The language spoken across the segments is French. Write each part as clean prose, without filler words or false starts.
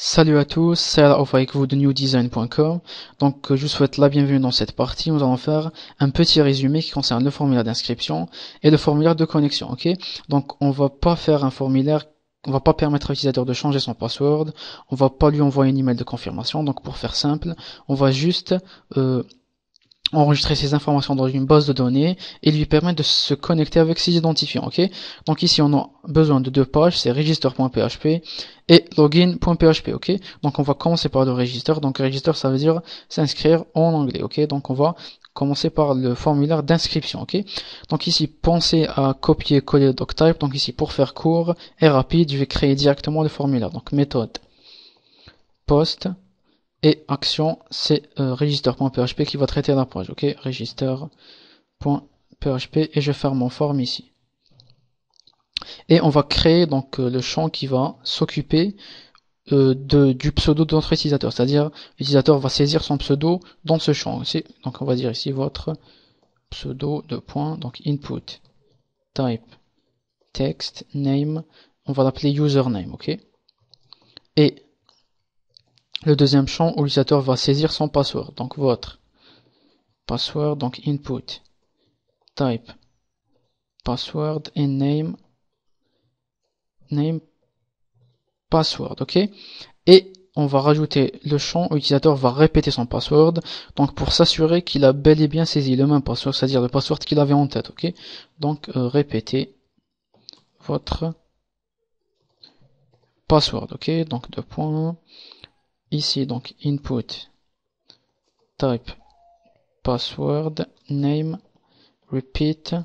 Salut à tous, c'est Raouf avec vous de newdesign.com. Donc je vous souhaite la bienvenue dans cette partie. Nous allons faire un petit résumé qui concerne le formulaire d'inscription et le formulaire de connexion, ok? Donc on va pas faire un formulaire, on va pas permettre à l'utilisateur de changer son password, on va pas lui envoyer un email de confirmation. Donc pour faire simple, on va juste enregistrer ces informations dans une base de données et lui permettre de se connecter avec ses identifiants, ok? Donc ici on a besoin de deux pages, c'est register.php et login.php, ok? Donc on va commencer par le register. Donc register, ça veut dire s'inscrire en anglais, ok? Donc on va commencer par le formulaire d'inscription, ok? Donc ici pensez à copier-coller le doctype. Donc ici pour faire court et rapide, je vais créer directement le formulaire. Donc méthode post et action, c'est register.php qui va traiter la page, ok? Register.php et je ferme mon form ici. Et on va créer donc le champ qui va s'occuper du pseudo de notre utilisateur, c'est-à-dire l'utilisateur va saisir son pseudo dans ce champ aussi. Donc on va dire ici votre pseudo de point, donc input type text name, on va l'appeler username, ok? Et le deuxième champ où l'utilisateur va saisir son password, donc votre password, donc input type password et name password, ok? Et on va rajouter le champ où l'utilisateur va répéter son password, donc pour s'assurer qu'il a bel et bien saisi le même password, c'est-à-dire le password qu'il avait en tête, ok? Donc répétez votre password, ok? Donc deux points. Ici, donc, input, type, password, name, repeat,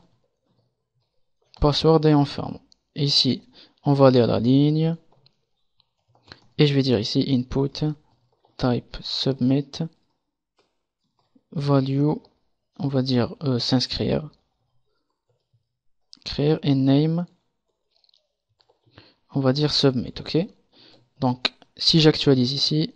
password et on ferme. Ici, on va aller à la ligne, et je vais dire ici, input, type, submit, value, on va dire s'inscrire, créer et name, on va dire submit, ok? Donc, si j'actualise ici,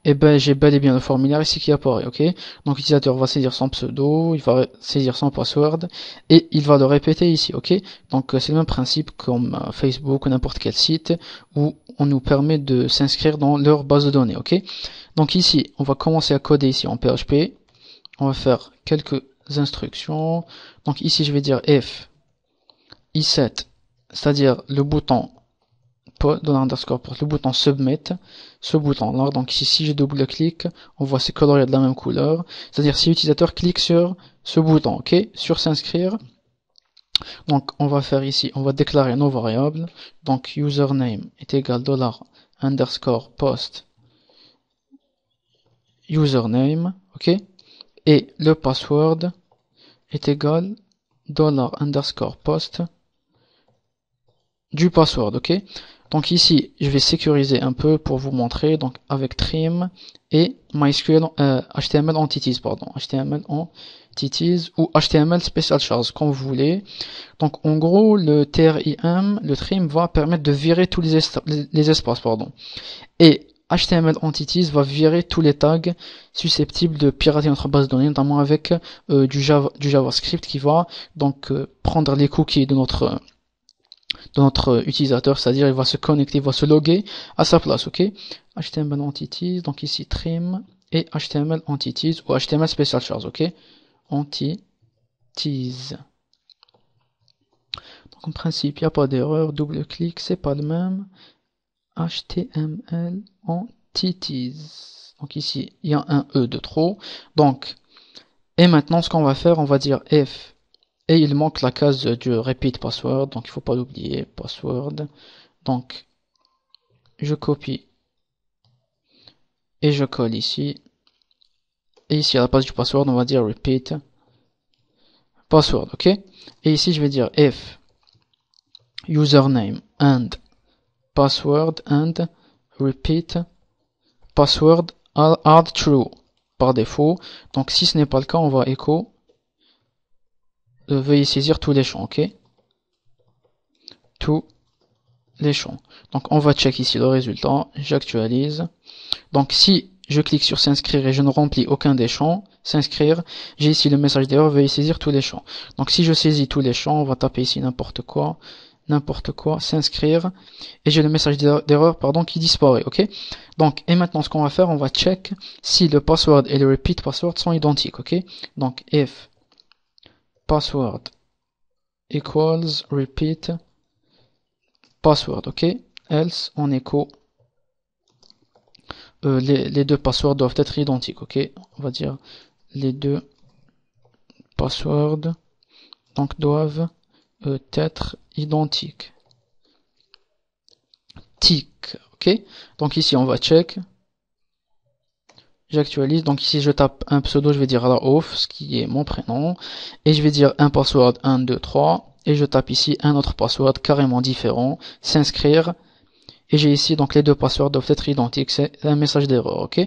et ben j'ai bel et bien le formulaire ici qui apparaît, ok? Donc l'utilisateur va saisir son pseudo, il va saisir son password et il va le répéter ici, ok? Donc c'est le même principe comme Facebook ou n'importe quel site où on nous permet de s'inscrire dans leur base de données, ok? Donc ici on va commencer à coder ici en PHP, on va faire quelques instructions. Donc ici je vais dire if i7, c'est-à-dire le bouton $_ pour le bouton submit, ce bouton là, donc ici si je double-clique, on voit c'est coloré de la même couleur, c'est-à-dire si l'utilisateur clique sur ce bouton, ok, sur s'inscrire, donc on va faire ici, on va déclarer nos variables, donc username est égal $_ post username, ok, et le password est égal $_ post du password, ok. Donc ici, je vais sécuriser un peu pour vous montrer, donc avec trim et MySQL HTML entities, pardon, HTML entities ou HTML special charge, comme vous voulez. Donc en gros, le TRIM, le trim va permettre de virer tous les espaces, pardon. Et HTML entities va virer tous les tags susceptibles de pirater notre base de données, notamment avec du JavaScript qui va donc prendre les cookies de notre utilisateur, c'est-à-dire il va se connecter, il va se loguer à sa place, ok? HTML entities, donc ici trim et HTML entities ou HTML special charge, ok? Entities. Donc en principe, il n'y a pas d'erreur, double-clic, c'est pas le même. HTML entities. Donc ici, il y a un E de trop. Donc, et maintenant ce qu'on va faire, on va dire if. Et il manque la case du repeat password, donc il faut pas l'oublier, password. Donc, je copie et je colle ici. Et ici, à la place du password, on va dire repeat password, ok? Et ici, je vais dire if username and password and repeat password are true par défaut. Donc, si ce n'est pas le cas, on va echo veuillez saisir tous les champs, ok? Tous les champs. Donc on va check ici le résultat, j'actualise. Donc si je clique sur s'inscrire et je ne remplis aucun des champs, s'inscrire, j'ai ici le message d'erreur, veuillez saisir tous les champs. Donc si je saisis tous les champs, on va taper ici n'importe quoi, n'importe quoi, s'inscrire, et j'ai le message d'erreur, pardon, qui disparaît, ok? Donc, et maintenant, ce qu'on va faire, on va check si le password et le repeat password sont identiques, ok? Donc, if password equals repeat password, ok? Else, on écho, les deux passwords doivent être identiques, ok? On va dire, les deux passwords, donc, doivent être identiques. Tick, ok? Donc ici on va check, j'actualise, donc ici je tape un pseudo, je vais dire la off, ce qui est mon prénom, et je vais dire un password 1, 2, 3, et je tape ici un autre password carrément différent, s'inscrire, et j'ai ici donc les deux passwords doivent être identiques, c'est un message d'erreur, ok?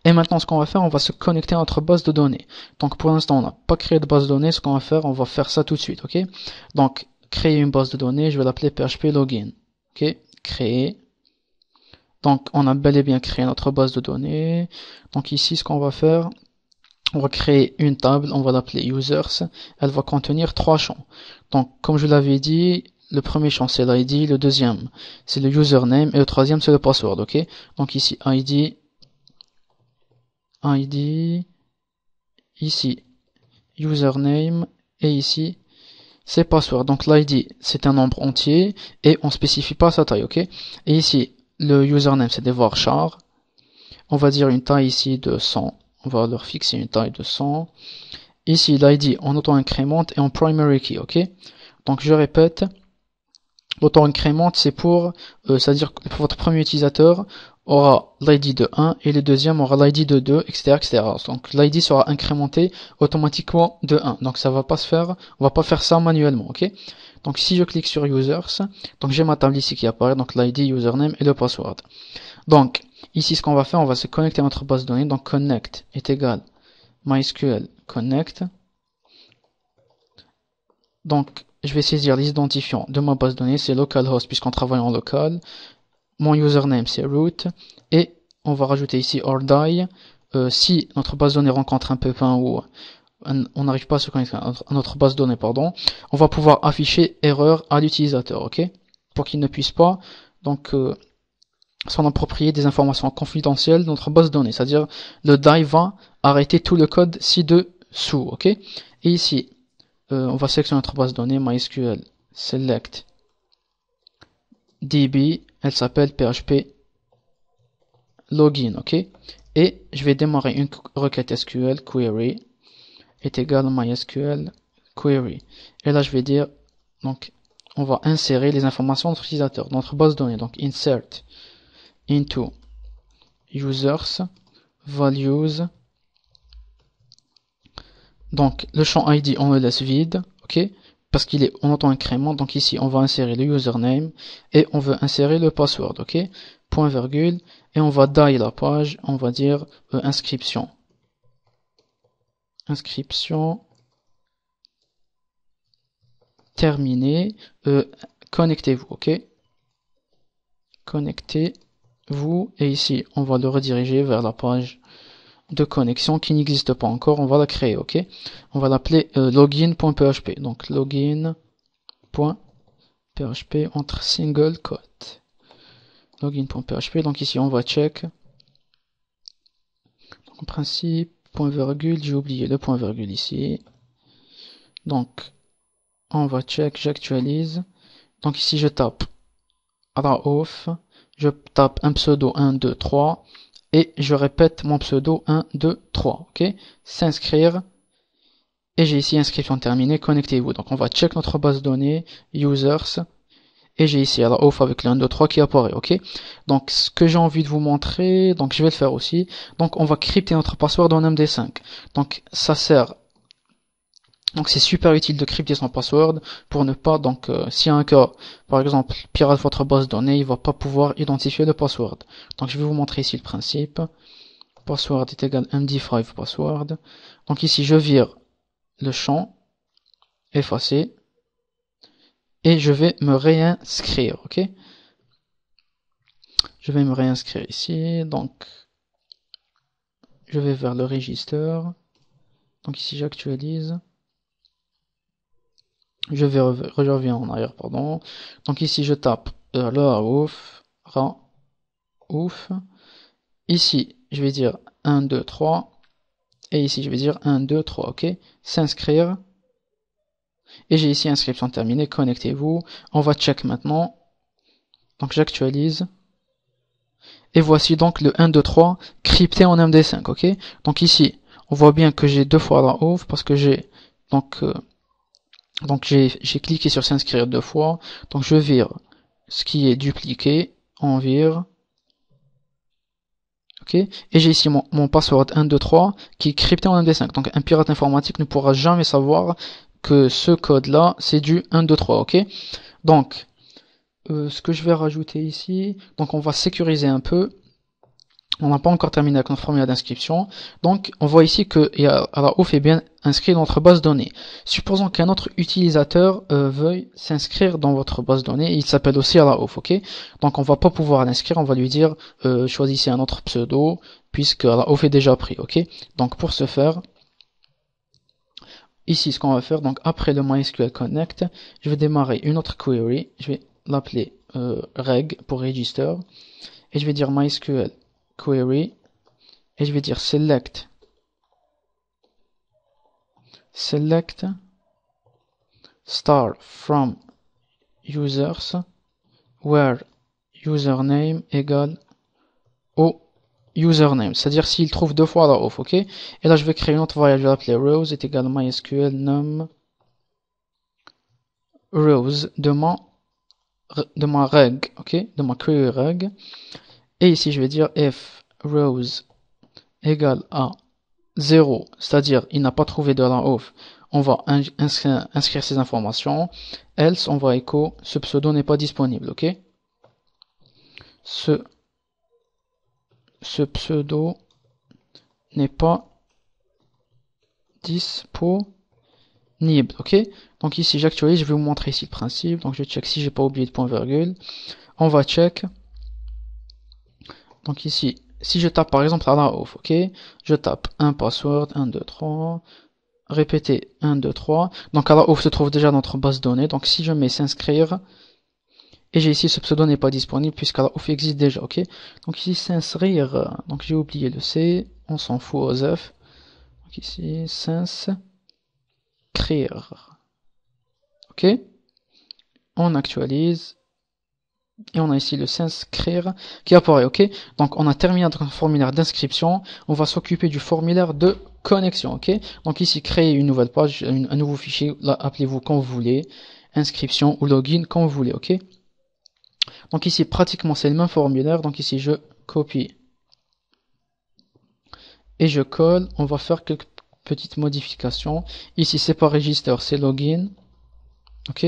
Et maintenant ce qu'on va faire, on va se connecter à notre base de données. Donc pour l'instant on n'a pas créé de base de données, ce qu'on va faire, on va faire ça tout de suite, ok? Donc créer une base de données, je vais l'appeler PHP login, ok? Créer. Donc, on a bel et bien créé notre base de données. Donc ici, ce qu'on va faire, on va créer une table, on va l'appeler users. Elle va contenir 3 champs. Donc, comme je l'avais dit, le premier champ c'est l'ID, le deuxième c'est le username et le troisième c'est le password, ok? Donc ici, ID, ici, username et ici, c'est password. Donc l'ID, c'est un nombre entier et on spécifie pas sa taille, ok? Et ici, le username, c'est des varchar. On va dire une taille ici de 100. On va leur fixer une taille de 100. Ici, l'ID, on auto-incrémente et en primary key, ok? Donc, je répète, l'auto-incrémente, c'est pour, c'est-à-dire que votre premier utilisateur aura l'ID de 1 et le deuxième aura l'ID de 2, etc., etc. Donc, l'ID sera incrémenté automatiquement de 1. Donc, ça va pas se faire, on va pas faire ça manuellement, ok? Donc, si je clique sur users, donc j'ai ma table ici qui apparaît, donc l'ID, username et le password. Donc, ici, ce qu'on va faire, on va se connecter à notre base de données. Donc, connect est égal MySQL connect. Donc, je vais saisir les identifiants de ma base de données. C'est localhost puisqu'on travaille en local. Mon username, c'est root. Et on va rajouter ici or die. Si notre base de données rencontre un pépin ou on n'arrive pas à se connecter à notre base de données, pardon, on va pouvoir afficher erreur à l'utilisateur, ok? Pour qu'il ne puisse pas, donc, s'en approprier des informations confidentielles de notre base de données, c'est-à-dire le die va arrêter tout le code ci-dessous, ok? Et ici, on va sélectionner notre base de données, MySQL select DB, elle s'appelle PHP login, ok? Et je vais démarrer une requête SQL query est égal MySQL query. Et là, je vais dire, donc, on va insérer les informations de notre utilisateur dans notre base de données, donc insert into users values. Donc le champ ID on le laisse vide, ok, parce qu'il est en auto-incrément. Donc ici on va insérer le username et on veut insérer le password, ok, point virgule, et on va die la page, on va dire inscription terminée, connectez-vous, ok, connectez-vous, et ici on va le rediriger vers la page de connexion qui n'existe pas encore, on va la créer, ok? On va l'appeler login.php, donc login.php entre single quote. Login.php, donc ici on va check. Donc, en principe, point virgule, j'ai oublié le point virgule ici. Donc, on va check, j'actualise. Donc ici je tape raof, je tape un pseudo 1, 2, 3. Et je répète mon pseudo 1, 2, 3, ok? S'inscrire. Et j'ai ici inscription terminée, connectez-vous. Donc on va check notre base de données, users. Et j'ai ici la off avec le 1, 2, 3 qui apparaît, ok? Donc ce que j'ai envie de vous montrer, donc je vais le faire aussi. Donc on va crypter notre password en MD5. Donc ça sert. Donc c'est super utile de crypter son password pour ne pas, donc si un cas, par exemple, pirate votre base de données, il va pas pouvoir identifier le password. Donc je vais vous montrer ici le principe. Password est égal MD5 password. Donc ici je vire le champ, effacer, et je vais me réinscrire, ok? Je vais me réinscrire ici, donc je vais vers le register, donc ici j'actualise, Je reviens en arrière, pardon. Donc ici, je tape Raouf. Ici, je vais dire 1, 2, 3. Et ici, je vais dire 1, 2, 3, ok? S'inscrire. Et j'ai ici inscription terminée, connectez-vous. On va check maintenant. Donc j'actualise. Et voici donc le 1, 2, 3 crypté en MD5, ok? Donc ici, on voit bien que j'ai deux fois Raouf parce que j'ai donc j'ai cliqué sur s'inscrire deux fois. Donc je vire ce qui est dupliqué, on vire. Ok, et j'ai ici mon password 123 qui est crypté en MD5. Donc un pirate informatique ne pourra jamais savoir que ce code là c'est du 123. Ok, donc ce que je vais rajouter ici, donc on va sécuriser un peu. On n'a pas encore terminé avec notre formulaire d'inscription. Donc, on voit ici que Raouf est bien inscrit dans notre base de données. Supposons qu'un autre utilisateur veuille s'inscrire dans votre base de données. Il s'appelle aussi Raouf, ok? Donc, on va pas pouvoir l'inscrire. On va lui dire, choisissez un autre pseudo, puisque Raouf est déjà pris, ok? Donc, pour ce faire, ici, ce qu'on va faire, donc après le MySQL Connect, je vais démarrer une autre query. Je vais l'appeler reg pour register. Et je vais dire MySQL query. Et je vais dire select star from users where username égale au username, c'est-à-dire s'il trouve deux fois Raouf, ok? Et là je vais créer une autre variable, je vais l'appeler rows est égal mysql num rows de ma reg, ok? De ma query reg. Et ici je vais dire if rows égale à 0, c'est-à-dire il n'a pas trouvé de Raouf, on va inscrire ces informations, else on va echo ce pseudo n'est pas disponible, ok? Ce pseudo n'est pas disponible, ok? Donc ici j'actualise, je vais vous montrer ici le principe, donc je check si j'ai pas oublié de point virgule, on va check, donc ici, si je tape par exemple Raouf, ok? Je tape un password, 1, 2, 3, répéter 1, 2, 3. Donc Raouf se trouve déjà dans notre base de données. Donc si je mets s'inscrire, et j'ai ici ce pseudo n'est pas disponible puisque Raouf existe déjà, ok? Donc ici s'inscrire, donc j'ai oublié le C, on s'en fout aux F. Donc ici s'inscrire, ok? On actualise. Et on a ici le s'inscrire qui apparaît, ok? Donc on a terminé notre formulaire d'inscription. On va s'occuper du formulaire de connexion, ok? Donc ici, créer une nouvelle page, un nouveau fichier, appelez-vous quand vous voulez, inscription ou login quand vous voulez, ok? Donc ici, pratiquement, c'est le même formulaire. Donc ici, je copie et je colle. On va faire quelques petites modifications. Ici, c'est pas register, c'est login, ok?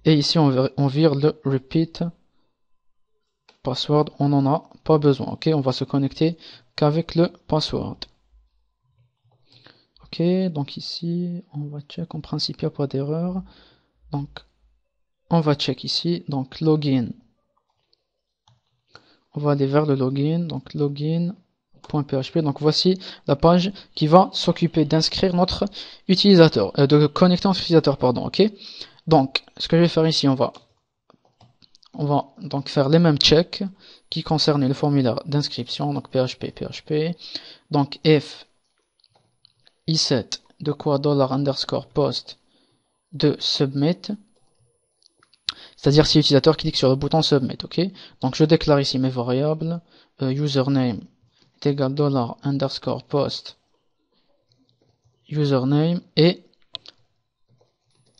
Et ici, on vire le repeat password, on n'en a pas besoin, ok? On va se connecter qu'avec le password. Ok, donc ici, on va check, en principe, il n'y a pas d'erreur. Donc, on va check ici, donc login. On va aller vers le login, donc login.php. Donc voici la page qui va s'occuper d'inscrire notre utilisateur, de connecter notre utilisateur, pardon, ok? Donc, ce que je vais faire ici, on va donc faire les mêmes checks qui concernent le formulaire d'inscription, donc php. Donc if i7 de quoi $_ de submit, c'est-à-dire si l'utilisateur clique sur le bouton submit, ok? Donc je déclare ici mes variables, username est égal $_ username et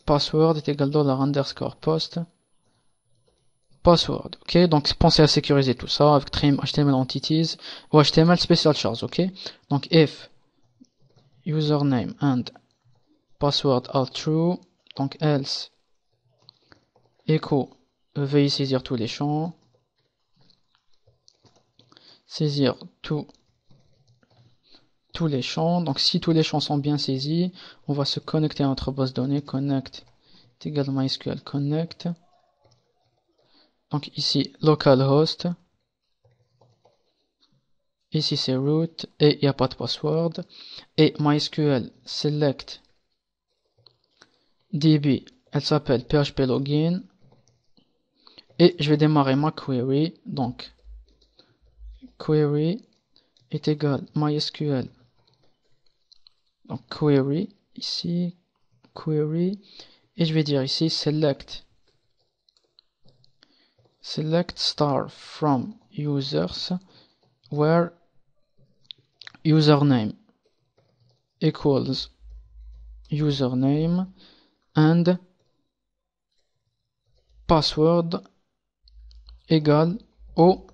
password est égal $_ password, ok? Donc pensez à sécuriser tout ça avec trim HTML entities ou HTML special chars, ok? Donc if username and password are true, donc else echo veuillez saisir tous les champs, saisir tous les champs. Donc si tous les champs sont bien saisis, on va se connecter à notre base de données, connect est égal MySQL connect. Donc ici localhost, ici c'est root et il n'y a pas de password, et MySQL select db Elle s'appelle PHP Login. Et je vais démarrer ma query. Donc, query est égal MySQL. Donc, query, ici, query. Et je vais dire ici, select star from users where username equals username and password égale au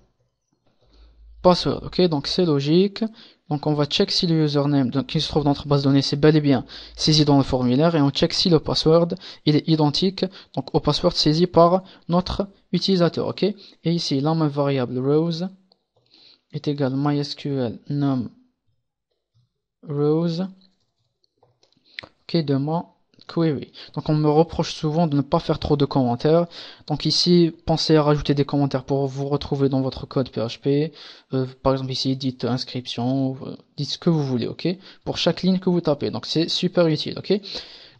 password. Ok, donc c'est logique. Donc on va check si le username qui se trouve dans notre base de données c'est bel et bien saisi dans le formulaire, et on check si le password il est identique donc au password saisi par notre utilisateur. Ok, et ici la même variable rows est égale MySQL num rows, ok, de ma query. Donc on me reproche souvent de ne pas faire trop de commentaires. Donc ici, pensez à rajouter des commentaires pour vous retrouver dans votre code PHP. Par exemple ici, dites inscription, dites ce que vous voulez, ok, pour chaque ligne que vous tapez. Donc c'est super utile, ok.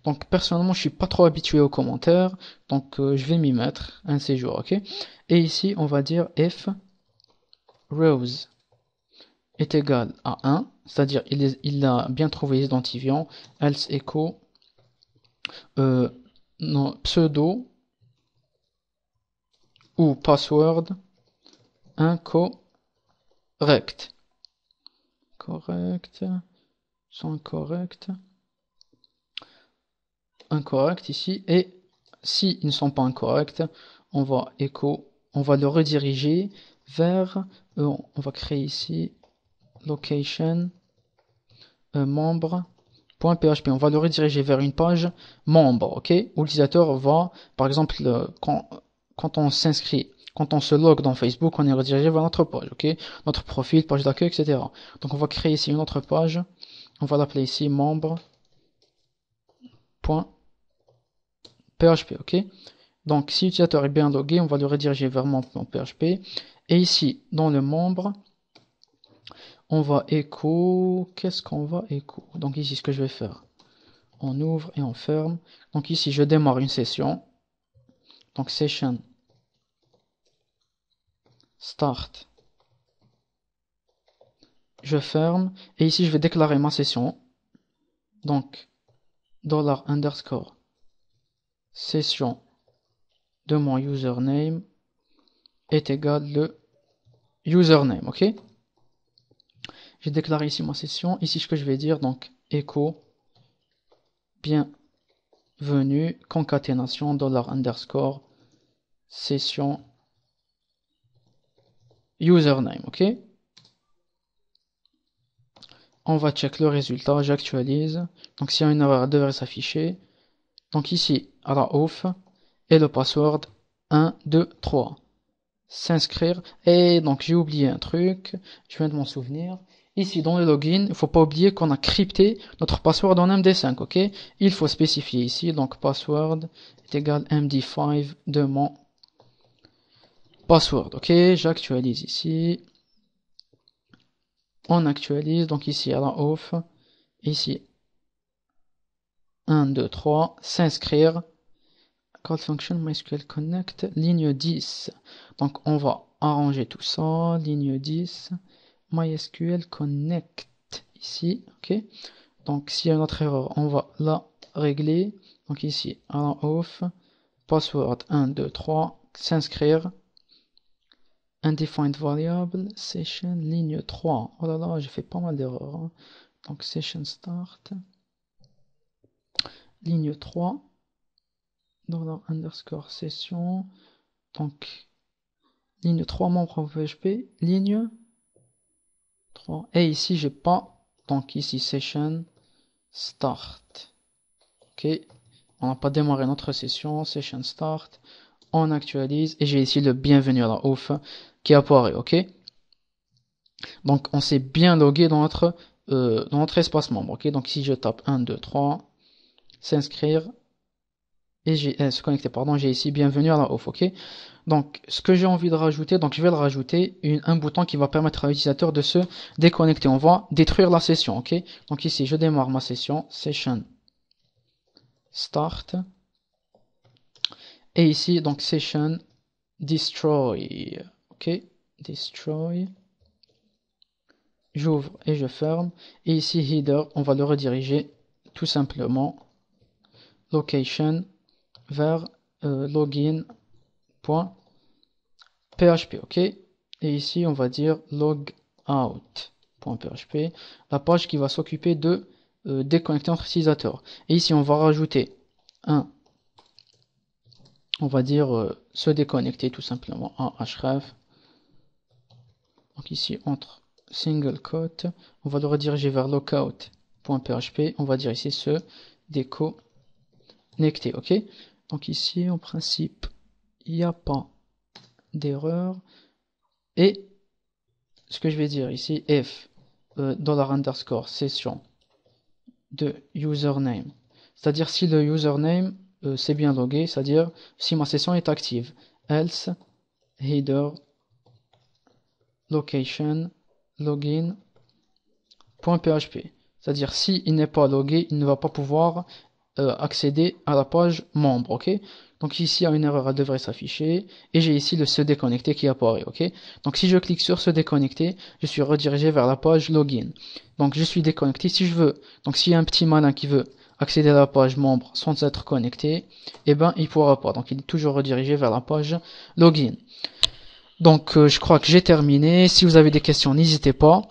Donc personnellement, je suis pas trop habitué aux commentaires, donc je vais m'y mettre un de ces jours, ok. Et ici, on va dire if rows est égal à 1, c'est-à-dire il a bien trouvé les identifiants, else echo non, pseudo ou password incorrect. Incorrect ici, et si ils ne sont pas incorrects, on va on va le rediriger vers, on va créer ici location membre.php, on va le rediriger vers une page membre, ok, où l'utilisateur va, par exemple, quand on s'inscrit, quand on se log dans Facebook, on est redirigé vers notre page, ok, notre profil, page d'accueil, etc. Donc on va créer ici une autre page, on va l'appeler ici membre.php, ok. Donc si l'utilisateur est bien logué, on va le rediriger vers membre.php, et ici, dans le membre, on va écho, qu'est-ce qu'on va écho? Donc ici, ce que je vais faire, on ouvre et on ferme. Donc ici, je démarre une session. Donc session start. Je ferme. Et ici, je vais déclarer ma session. Donc, $_ session de mon username est égal le username. Ok? J'ai déclaré ici ma session. Ici, ce que je vais dire, donc, echo bienvenue, concaténation, $_ session username. Ok? On va check le résultat, j'actualise. Donc s'il y a une erreur, elle devrait s'afficher. Donc ici, à la off, et le password 1, 2, 3. S'inscrire. Et donc j'ai oublié un truc, je viens de m'en souvenir. Ici dans le login, il ne faut pas oublier qu'on a crypté notre password en MD5, ok. Il faut spécifier ici, donc password est égal MD5 de mon password, ok. J'actualise ici. On actualise, donc ici à la off, ici 1, 2, 3, s'inscrire, call function MySQL connect, ligne 10, donc on va arranger tout ça, ligne 10, MySQL connect, ici, ok, donc s'il y a une autre erreur, on va la régler, donc ici, en off, password 1, 2, 3, s'inscrire, undefined variable, session, ligne 3, oh là là, j'ai fait pas mal d'erreurs, hein. Donc session start, ligne 3, $_ session, donc ligne 3 membre PHP, ligne 3, et ici j'ai pas, donc ici session start, ok, on n'a pas démarré notre session, session start, on actualise, et j'ai ici le bienvenue à la off qui apparaît, ok, donc on s'est bien logué dans notre espace membre, ok, donc si je tape 1, 2, 3, s'inscrire, et se connecter, pardon, j'ai ici bienvenue à la off, ok. Donc ce que j'ai envie de rajouter, donc je vais le rajouter, un bouton qui va permettre à l'utilisateur de se déconnecter. On va détruire la session, ok. Donc ici je démarre ma session, session start, Et ici, donc, session destroy. Ok, destroy. J'ouvre et je ferme. Et ici, header, on va le rediriger tout simplement location vers login.php. Ok, et ici, on va dire logout.php, la page qui va s'occuper de déconnecter notre utilisateur. Et ici, on va rajouter un, on va dire se déconnecter tout simplement en href. Donc ici, entre single quote, on va le rediriger vers logout.php, on va dire ici se déconnecter. Ok, donc ici, en principe, il n'y a pas d'erreur. Et ce que je vais dire ici, if $_ session de username, c'est-à-dire si le username c'est bien logué, c'est-à-dire si ma session est active, else header location login.php, c'est-à-dire si il n'est pas logué, il ne va pas pouvoir accéder à la page membre. Ok, donc ici il y a une erreur, elle devrait s'afficher et j'ai ici le se déconnecter qui apparaît. Ok, donc si je clique sur se déconnecter, je suis redirigé vers la page login. Donc je suis déconnecté. Si je veux, donc s'il y a un petit malin qui veut accéder à la page membre sans être connecté, eh ben il pourra pas, donc il est toujours redirigé vers la page login. Donc je crois que j'ai terminé. Si vous avez des questions, n'hésitez pas.